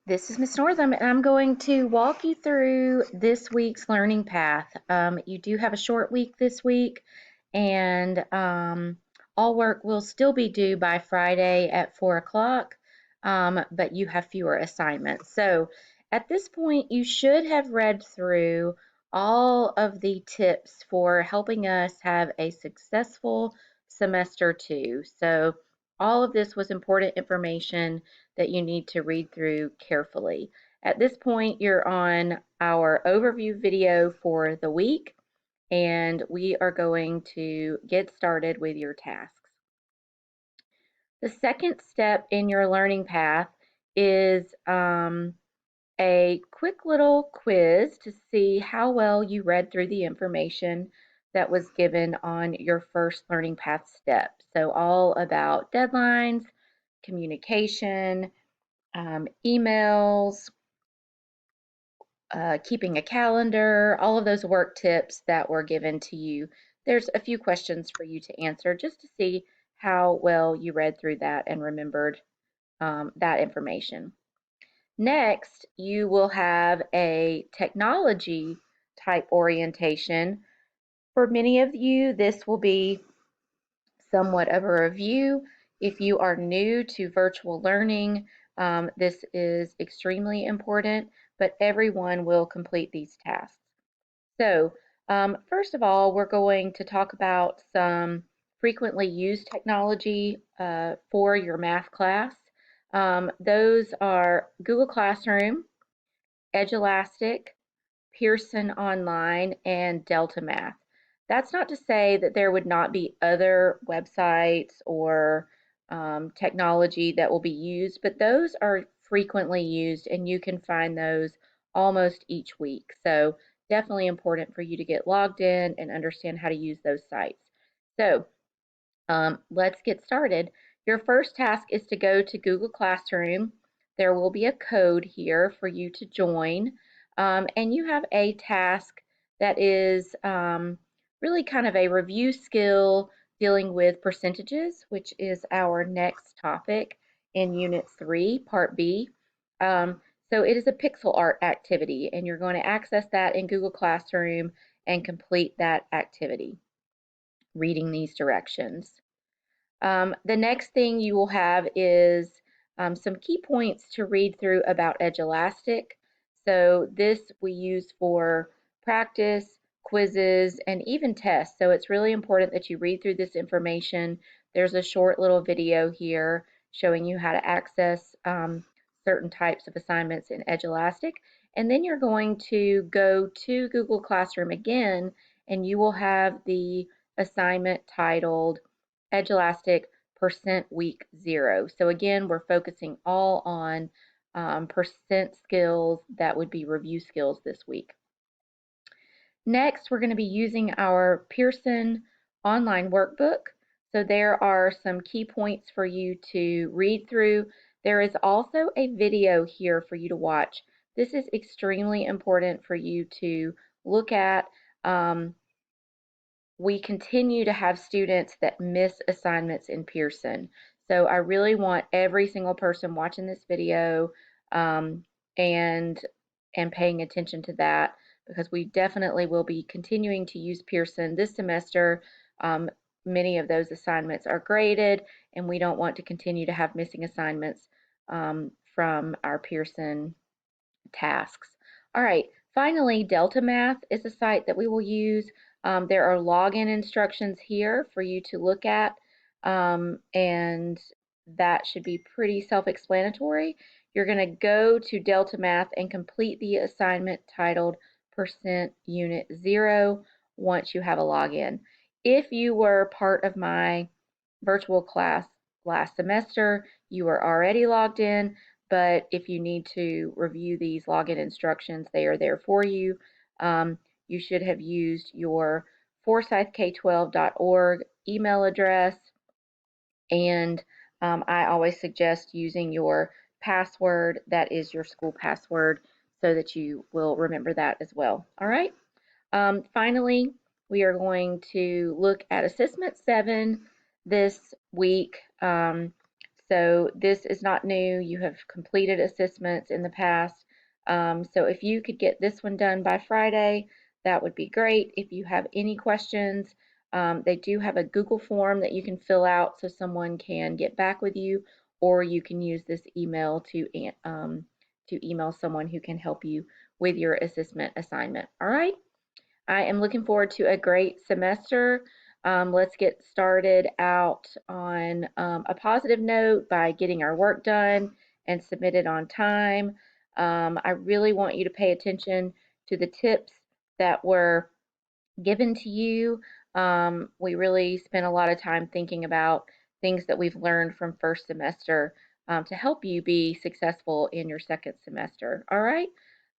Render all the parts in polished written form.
This is Miss Northam, and I'm going to walk you through this week's learning path. You do have a short week this week, and all work will still be due by Friday at 4 o'clock, but you have fewer assignments. So at this point, you should have read through all of the tips for helping us have a successful semester two. So all of this was important information that you need to read through carefully. At this point, you're on our overview video for the week, and we are going to get started with your tasks. The second step in your learning path is a quick little quiz to see how well you read through the information that was given on your first learning path step. So all about deadlines, communication, emails, keeping a calendar, all of those work tips that were given to you. There's a few questions for you to answer just to see how well you read through that and remembered that information. Next, you will have a technology type orientation. For many of you, this will be somewhat of a review. If you are new to virtual learning, this is extremely important, but everyone will complete these tasks. So, first of all, we're going to talk about some frequently used technology for your math class. Those are Google Classroom, Edulastic, Pearson Online, and Delta Math. That's not to say that there would not be other websites or technology that will be used, but those are frequently used and you can find those almost each week. So definitely important for you to get logged in and understand how to use those sites. So let's get started. Your first task is to go to Google Classroom. There will be a code here for you to join, and you have a task that is really kind of a review skill dealing with percentages, which is our next topic in Unit 3, Part B. So it is a pixel art activity, and you're going to access that in Google Classroom and complete that activity, reading these directions. The next thing you will have is some key points to read through about Edulastic. So this we use for practice, quizzes, and even tests. So it's really important that you read through this information. There's a short little video here showing you how to access certain types of assignments in Edulastic. And then you're going to go to Google Classroom again, and you will have the assignment titled Edulastic percent week 0. So again, we're focusing all on percent skills that would be review skills this week. Next, we're going to be using our Pearson online workbook. So there are some key points for you to read through. There is also a video here for you to watch. This is extremely important for you to look at. We continue to have students that miss assignments in Pearson. So I really want every single person watching this video um, and paying attention to that, because we definitely will be continuing to use Pearson this semester. Many of those assignments are graded, and we don't want to continue to have missing assignments from our Pearson tasks. All right, finally, Delta Math is a site that we will use. There are login instructions here for you to look at, and that should be pretty self-explanatory. You're going to go to Delta Math and complete the assignment titled Percent Unit 0 once you have a login. If you were part of my virtual class last semester, you are already logged in, but if you need to review these login instructions, they are there for you. You should have used your forsythk12.org email address, and I always suggest using your password that is your school password so that you will remember that as well. All right. Finally, we are going to look at Assessment 7 this week. So this is not new. You have completed assessments in the past. So if you could get this one done by Friday, that would be great. If you have any questions, they do have a Google form that you can fill out so someone can get back with you, or you can use this email to email someone who can help you with your assessment assignment. All right. I am looking forward to a great semester. Let's get started out on a positive note by getting our work done and submitted on time. I really want you to pay attention to the tips that were given to you. We really spent a lot of time thinking about things that we've learned from first semester to help you be successful in your second semester. All right,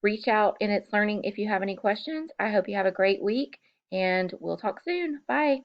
reach out in It's Learning if you have any questions. I hope you have a great week, and we'll talk soon. Bye.